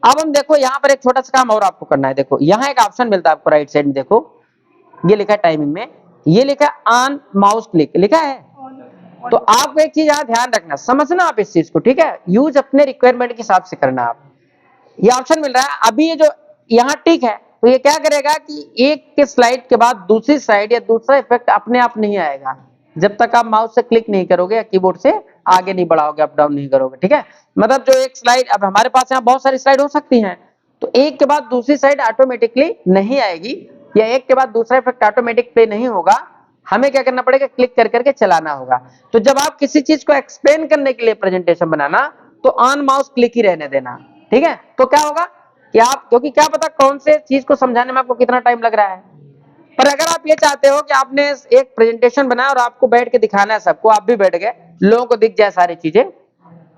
अब हम देखो यहाँ पर एक छोटा सा काम और आपको करना है। देखो यहाँ एक ऑप्शन मिलता है आपको राइट साइड में, देखो ये लिखा है टाइमिंग में, ये लिखा है ऑन माउस क्लिक लिखा है। तो आपको एक चीज यहाँ ध्यान रखना, समझना आप इस चीज को, ठीक है, यूज अपने रिक्वायरमेंट के हिसाब से करना। आप ये ऑप्शन मिल रहा है अभी, ये जो यहाँ टिक है तो ये क्या करेगा कि एक के स्लाइड के बाद दूसरी स्लाइड या दूसरा इफेक्ट अपने आप नहीं आएगा जब तक आप माउस से क्लिक नहीं करोगे या कीबोर्ड से आगे नहीं बढ़ाओगे, अप डाउन नहीं करोगे। ठीक है, मतलब जो एक स्लाइड, अब हमारे पास यहाँ बहुत सारी स्लाइड हो सकती हैं, तो एक के बाद दूसरी स्लाइड ऑटोमेटिकली नहीं आएगी या एक के बाद दूसरा इफेक्ट ऑटोमेटिक प्ले नहीं होगा, हमें क्या करना पड़ेगा, क्लिक कर करके चलाना होगा। तो जब आप किसी चीज को एक्सप्लेन करने के लिए प्रेजेंटेशन बनाना तो ऑन माउस क्लिक ही रहने देना। ठीक है, तो क्या होगा कि आप, क्योंकि क्या पता कौन से चीज को समझाने में आपको कितना टाइम लग रहा है, पर अगर आप ये चाहते हो कि आपने एक प्रेजेंटेशन बनाया और आपको बैठ के दिखाना है सबको, आप भी बैठ गए, लोगों को दिख जाए सारी चीजें,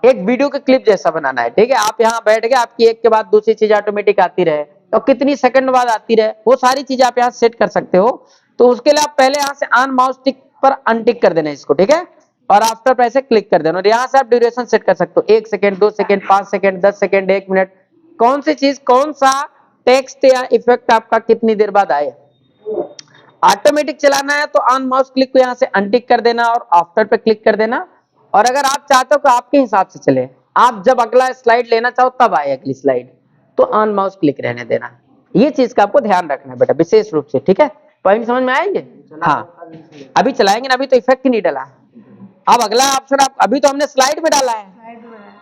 एक वीडियो के क्लिप जैसा बनाना है। ठीक है, आप यहाँ बैठ गए, आपकी एक के बाद दूसरी चीज ऑटोमेटिक आती रहे और कितनी सेकंड बाद आती रहे, वो सारी चीजें आप यहाँ सेट कर सकते हो। तो उसके लिए आप पहले यहाँ से ऑन माउस टिक पर अनटिक कर देना इसको, ठीक है, और आफ्टर पर ऐसे क्लिक कर देना और यहाँ से आप ड्यूरेशन सेट कर सकते हो, 1 second, 2 second, 5 second, 10 second, 1 minute, कौन सी चीज, कौन सा टेक्स्ट या इफेक्ट आपका कितनी देर बाद आए। ऑटोमेटिक चलाना है तो ऑन माउस क्लिक को यहाँ से अनटिक कर देना और आफ्टर पे क्लिक कर देना। और अगर आप चाहते हो कि आपके हिसाब से चले, आप जब अगला स्लाइड लेना चाहो तब आए अगली स्लाइड, तो ऑन माउस क्लिक रहने देना। ये चीज का आपको ध्यान रखना है बेटा विशेष रूप से। ठीक है, पॉइंट समझ में आएंगे? हाँ, अभी चलाएंगे ना, अभी तो इफेक्ट ही नहीं डाला। अब अगला ऑप्शन, आप अभी तो हमने स्लाइड में डाला है,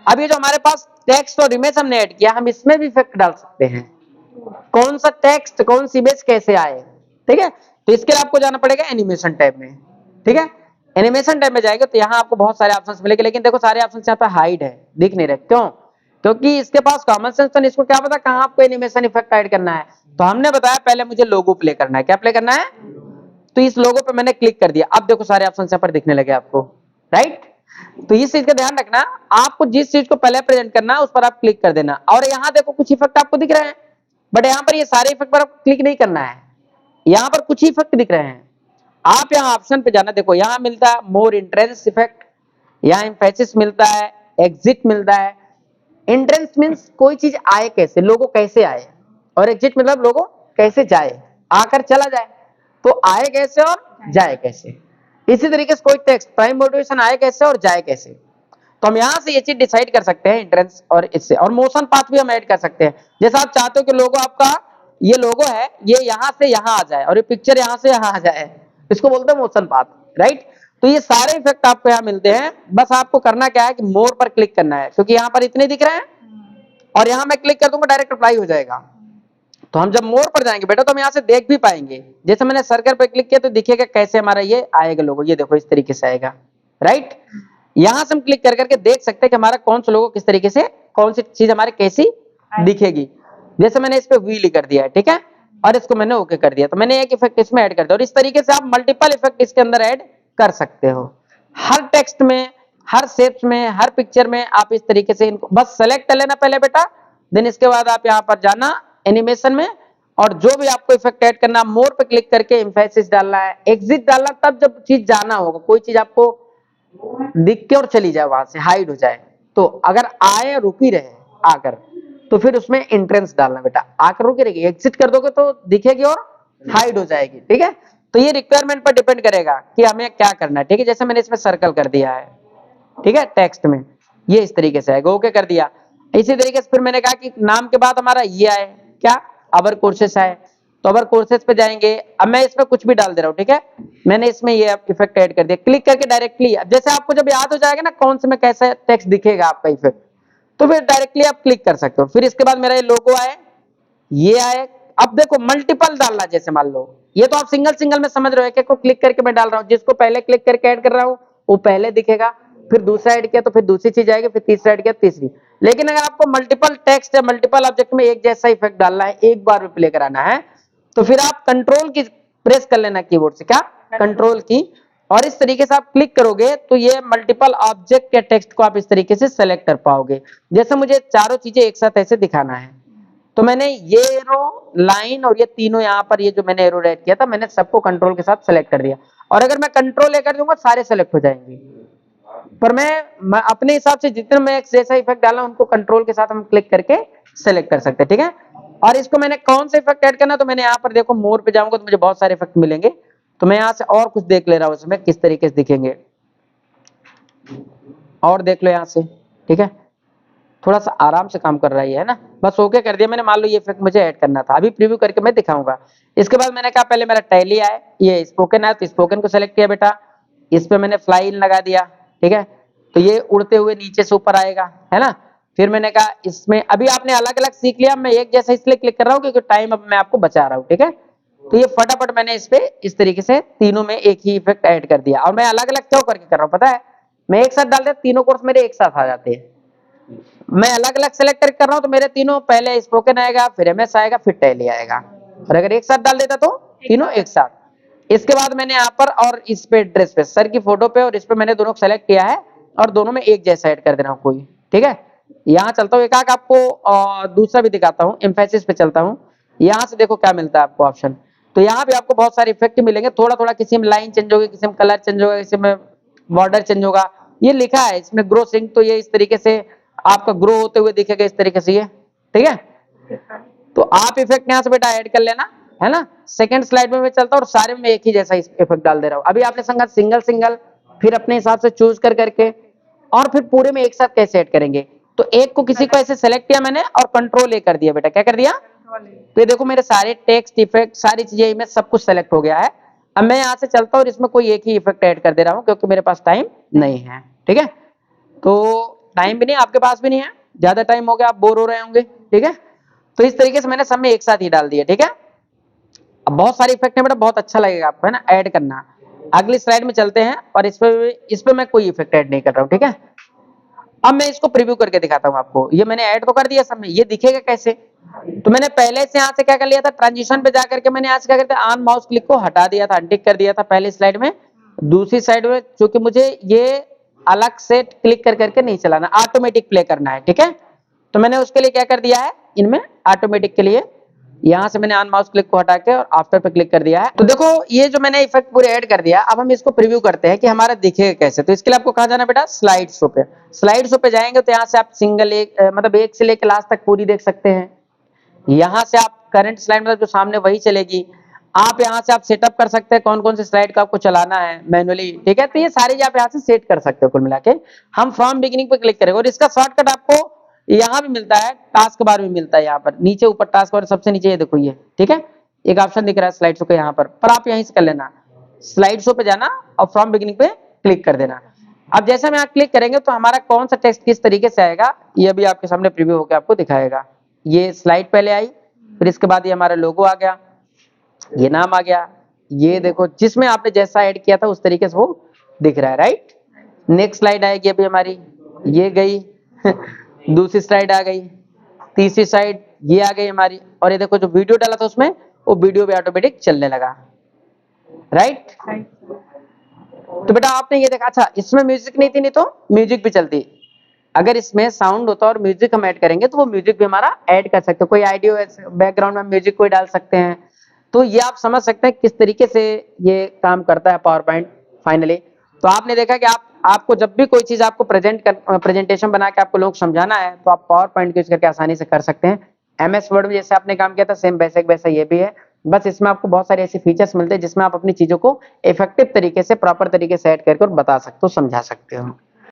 अब ये जो हमारे पास टेक्स्ट और इमेज हमने ऐड किया, हम इसमें भी इफेक्ट डाल सकते हैं, कौन सा टेक्स्ट कौन सी इमेज कैसे आए। ठीक है, तो इसके लिए आपको जाना पड़ेगा एनिमेशन टैब में। ठीक है, एनिमेशन टैब में जाएगा तो यहाँ आपको बहुत सारे ऑप्शंस मिलेंगे, लेकिन देखो सारे ऑप्शंस यहाँ पे हाइड है, दिख नहीं रहे, क्यों? क्योंकि इसके पास कॉमन सेंस तो नहीं, इसको क्या पता कहाँ आपको एनिमेशन इफेक्ट ऐड करना है। तो हमने बताया पहले मुझे लोगो प्ले करना है, क्या प्ले करना है, तो इस लोगो पे मैंने क्लिक कर दिया, अब देखो सारे ऑप्शंस यहाँ पर दिखने लगे आपको, राइट। तो इस चीज का ध्यान रखना, आपको जिस चीज को पहले प्रेजेंट करना है उस पर आप क्लिक कर देना। और यहाँ देखो कुछ इफेक्ट आपको दिख रहे हैं, बट यहाँ पर ये सारे इफेक्ट पर आपको क्लिक नहीं करना है, यहाँ पर कुछ इफेक्ट दिख रहे हैं। आप यहाँ ऑप्शन पे जाना, देखो यहाँ मिलता है मोर इंट्रेंस इफेक्ट, यहाँ एम्फेसिस मिलता है, एग्जिट मिलता है। इंट्रेंस मीन्स कोई चीज आए कैसे, लोगो कैसे आए, और एग्जिट मतलब लोगो कैसे जाए, आकर चला जाए, तो आए कैसे और जाए कैसे। इसी तरीके से कोई टेक्स्ट प्राइम मोटिवेशन आए कैसे और जाए कैसे, तो हम यहाँ से ये चीज डिसाइड कर सकते हैं इंट्रेंस और इससे। और मोशन पाथ भी हम ऐड कर सकते हैं, जैसे आप चाहते हो कि लोगो आपका ये लोगो है ये यहाँ से यहाँ आ जाए और ये पिक्चर यहाँ से यहाँ आ जाए, इसको बोलते हैं मोशन पाथ, राइट। तो ये सारे इफेक्ट आपको यहाँ मिलते हैं, बस आपको करना क्या है कि मोर पर क्लिक करना है, क्योंकि यहाँ पर इतने दिख रहे हैं और यहाँ मैं क्लिक कर दूंगा डायरेक्ट अप्लाई हो जाएगा। तो हम जब मोर पर जाएंगे बेटा तो हम यहाँ से देख भी पाएंगे, जैसे मैंने सर्कल पर क्लिक किया तो दिखेगा कैसे हमारा ये आएगा लोगो, ये देखो इस तरीके से आएगा, राइट। यहाँ से हम क्लिक कर करके देख सकते हैं कि हमारा कौन सा लोगो किस तरीके से, कौन सी चीज हमारे कैसी दिखेगी। जैसे मैंने इस पे व्हील कर दिया है, ठीक है, और इसको मैंने ओके कर दिया, तो मैंने एक इफेक्ट इसमें ऐड कर दिया। और इस तरीके से आप मल्टीपल इफेक्ट इसके अंदर ऐड कर सकते हो, हर टेक्स्ट में, हर शेप्स में, हर पिक्चर में आप इस तरीके से इनको बस सेलेक्ट कर लेना पहले बेटा, देन इसके बाद आप यहाँ पर जाना एनिमेशन में, और जो भी आपको इफेक्ट ऐड करना, मोर पे क्लिक करके एम्फेसिस डालना है, एग्जिट डालना तब जब चीज जाना होगा, कोई चीज आपको दिख के और चली जाए, वहां से हाइड हो जाए। तो अगर आए रुकी रहे आकर, तो फिर उसमें एंट्रेंस डालना बेटा, आकर रुकी रहेगी, एग्जिट कर दोगे तो दिखेगी और हाइड हो जाएगी, ठीक है। तो ये रिक्वायरमेंट पर डिपेंड करेगा कि हमें क्या करना है, ठीक है। जैसे मैंने इसमें सर्कल कर दिया है, ठीक है, टेक्स्ट में ये इस तरीके से आएगा, ओके कर दिया। इसी तरीके से फिर मैंने कहा कि नाम के बाद हमारा ये आए, क्या, अवर कोर्सेस आए, तो अवर कोर्सेस पे जाएंगे। अब मैं इसमें कुछ भी डाल दे रहा हूँ, ठीक है, मैंने इसमें ये इफेक्ट ऐड कर दिया, क्लिक करके डायरेक्टली, अब जैसे आपको जब याद हो जाएगा ना कौन से में कैसा टेक्स्ट दिखेगा आपका इफेक्ट, तो फिर डायरेक्टली आप क्लिक कर सकते हो। फिर इसके बाद मेरा ये लोगो आए, ये आए। अब देखो मल्टीपल डालना, जैसे मान लो ये तो आप सिंगल सिंगल में समझ रहे हो, एक को क्लिक करके मैं डाल रहा हूँ, जिसको पहले क्लिक करके ऐड कर रहा हूँ वो पहले दिखेगा, फिर दूसरा ऐड किया तो फिर दूसरी चीज आएगी, फिर तीसरा ऐड किया तीसरी। लेकिन अगर आपको मल्टीपल टेक्स्ट या मल्टीपल ऑब्जेक्ट में एक जैसा इफेक्ट डालना है, एक बार में प्ले कराना है, तो फिर आप कंट्रोल की प्रेस कर लेना कीबोर्ड से, क्या, कंट्रोल की, और इस तरीके से आप क्लिक करोगे तो ये मल्टीपल ऑब्जेक्ट के टेक्स्ट को आप इस तरीके से सेलेक्ट कर पाओगे। जैसे मुझे चारों चीजें एक साथ ऐसे दिखाना है, तो मैंने ये एरो, लाइन और ये तीनों यहाँ पर, ये जो मैंने एरो ऐड किया था, मैंने सबको कंट्रोल के साथ सेलेक्ट कर दिया। और अगर मैं कंट्रोल ए कर दूंगा सारे सेलेक्ट हो जाएंगे, पर मैं अपने हिसाब से जितने मैं एक जैसा इफेक्ट डाला उनको कंट्रोल के साथ हम क्लिक करके सेलेक्ट कर सकते हैं, ठीक है। और इसको मैंने कौन सा इफेक्ट ऐड करना, तो मैंने यहाँ पर देखो मोर पे जाऊंगा तो मुझे बहुत सारे इफेक्ट मिलेंगे, तो मैं यहाँ से और कुछ देख ले रहा हूँ इसमें किस तरीके से दिखेंगे, और देख लो यहाँ से, ठीक है। थोड़ा सा आराम से काम कर रहा है ना, बस ओके कर दिया मैंने। मान लो ये इफेक्ट मुझे ऐड करना था, अभी प्रीव्यू करके मैं दिखाऊंगा। इसके बाद मैंने कहा पहले मेरा टैली आए, ये स्पोकन है तो स्पोकन को सेलेक्ट किया बेटा, इस पे मैंने फ्लाई इन लगा दिया, ठीक है, तो ये उड़ते हुए नीचे से ऊपर आएगा, है ना। फिर मैंने कहा इसमें अभी आपने अलग अलग सीख लिया, मैं एक जैसा इसलिए क्लिक कर रहा हूँ क्योंकि टाइम अब मैं आपको बचा रहा हूँ, ठीक है। तो ये फटाफट मैंने इस पे इस तरीके से तीनों में एक ही इफेक्ट ऐड कर दिया। और मैं अलग अलग क्यों करके कर रहा हूँ पता है, मैं एक साथ डाल दिया तीनों कोर्स मेरे एक साथ आ जाते हैं, मैं अलग अलग सेलेक्ट करके कर रहा हूँ तो मेरे तीनों पहले स्पोकन आएगा, फिर एमएस आएगा, फिर टैली आएगा। और अगर एक साथ डाल देता तो तीनों एक साथ। इसके बाद मैंने यहाँ पर और इस पे ड्रेस पे सर की फोटो पे और इस पे मैंने दोनों सेलेक्ट किया है और दोनों में एक जैसा ऐड कर देना हूँ कोई, ठीक है। यहाँ चलता हूँ एक आग आपको दूसरा भी दिखाता हूँ, एम्फेसिस पे चलता हूँ, यहाँ से देखो क्या मिलता है आपको ऑप्शन। तो यहाँ भी आपको बहुत सारे इफेक्ट मिलेंगे, थोड़ा थोड़ा किसी में लाइन चेंज होगी, किसी में कलर चेंज होगा, किसी में बॉर्डर चेंज होगा। ये लिखा है इसमें ग्रो सिंक, तो ये इस तरीके से आपका ग्रो होते हुए दिखेगा इस तरीके से, ये ठीक है। तो आप इफेक्ट यहाँ से बेटा ऐड कर लेना, है ना। सेकंड स्लाइड में मैं चलता हूँ और सारे में एक ही जैसा इफेक्ट डाल दे रहा हूँ। अभी आपने संगत सिंगल सिंगल फिर अपने हिसाब से चूज कर करके और फिर पूरे में एक साथ कैसे ऐड करेंगे, तो एक को किसी को ऐसे सेलेक्ट किया मैंने और कंट्रोल ए कर दिया बेटा, क्या कर दिया, तो ये देखो मेरे सारे टेक्स्ट इफेक्ट सारी चीजें इमेज सब कुछ सेलेक्ट हो गया है। अब मैं यहाँ से चलता हूँ और इसमें कोई एक ही इफेक्ट ऐड कर दे रहा हूँ क्योंकि मेरे पास टाइम नहीं है, ठीक है। तो टाइम भी नहीं, आपके पास भी नहीं है, ज्यादा टाइम हो गया, आप बोर हो रहे होंगे, ठीक है। तो इस तरीके से मैंने सब में एक साथ ही डाल दिया, ठीक है। अब बहुत सारे इफेक्ट है बेटा, बहुत अच्छा लगेगा आपको, है ना, ऐड करना। अगली स्लाइड में चलते हैं और इस पे मैं कोई इफेक्ट ऐड नहीं कर रहा हूँ, ठीक है। अब मैं इसको प्रीव्यू करके दिखाता हूँ आपको। ये मैंने ऐड तो कर दिया सब में, ये दिखेगा कैसे, तो मैंने पहले से यहाँ से क्या कर लिया था, ट्रांजिशन पे जाकर के मैंने यहाँ से क्या करते ऑन माउस क्लिक को हटा दिया था, अनटिक कर दिया था पहली स्लाइड में। दूसरी साइड में चूंकि मुझे ये अलग से क्लिक कर करके नहीं चलाना, ऑटोमेटिक प्ले करना है, ठीक है। तो मैंने उसके लिए क्या कर दिया है, इनमें ऑटोमेटिक के लिए यहां से मैंने ऑन माउस क्लिक को हटा के और आफ्टर पे क्लिक कर दिया है। तो देखो ये जो मैंने इफेक्ट पूरे ऐड कर दिया, अब हम इसको प्रीव्यू करते हैं कि हमारा दिखेगा कैसे। तो इसके लिए आपको कहां जाना बेटा, स्लाइड शो पे। स्लाइड शो पे जाएंगे तो यहाँ से आप सिंगल मतलब एक से लेकर लास्ट तक पूरी देख सकते हैं। यहाँ से आप करंट स्लाइड मतलब जो सामने वही चलेगी। आप यहाँ से आप सेटअप कर सकते हैं कौन कौन से स्लाइड का आपको चलाना है मैनुअली, ठीक है। तो ये सारी आप यहाँ से सेट कर सकते हो कुल मिला के। हम फ्रॉम बिगिनिंग पे क्लिक करेंगे और इसका शॉर्टकट आपको यहाँ भी मिलता है, टास्क बार भी मिलता है यहाँ पर नीचे ऊपर, टास्क बार सबसे नीचे ये देखो, ये ठीक है, एक ऑप्शन दिख रहा है स्लाइड शो का यहाँ पर आप यहीं से कर लेना, स्लाइड शो पे जाना और फ्रॉम बिगिनिंग पे क्लिक कर देना। अब जैसे हम यहाँ क्लिक करेंगे तो हमारा कौन सा टेक्स्ट किस तरीके से आएगा ये भी आपके सामने प्रीव्यू होकर आपको दिखाएगा। ये स्लाइड पहले आई, फिर इसके बाद ये हमारा लोगो आ गया, ये नाम आ गया, ये देखो जिसमें आपने जैसा ऐड किया था उस तरीके से वो दिख रहा है, राइट। नेक्स्ट स्लाइड आएगी अभी हमारी, ये गई दूसरी स्लाइड आ गई, तीसरी स्लाइड ये आ गई हमारी, और ये देखो जो वीडियो डाला था उसमें वो वीडियो भी ऑटोमेटिक चलने लगा, राइट। तो बेटा आपने ये देखा, अच्छा इसमें म्यूजिक नहीं थी, नहीं तो म्यूजिक भी चलती। अगर इसमें साउंड होता और म्यूजिक हम ऐड करेंगे तो वो म्यूजिक भी हमारा ऐड कर सकते हो, कोई ऑडियो बैकग्राउंड में म्यूजिक कोई डाल सकते हैं। तो ये आप समझ सकते हैं किस तरीके से ये काम करता है पावर पॉइंट फाइनली। तो आपने देखा कि आपको जब भी कोई चीज आपको प्रेजेंटेशन बना के आपको लोग समझाना है तो आप पावर पॉइंट को यूज करके आसानी से कर सकते हैं। एमएस वर्ड में जैसे आपने काम किया था सेम वैसे वैसा ये भी है, बस इसमें आपको बहुत सारे ऐसे फीचर्स मिलते हैं जिसमें आप अपनी चीजों को इफेक्टिव तरीके से प्रॉपर तरीके से ऐड करके और बता सकते हो, समझा सकते हो।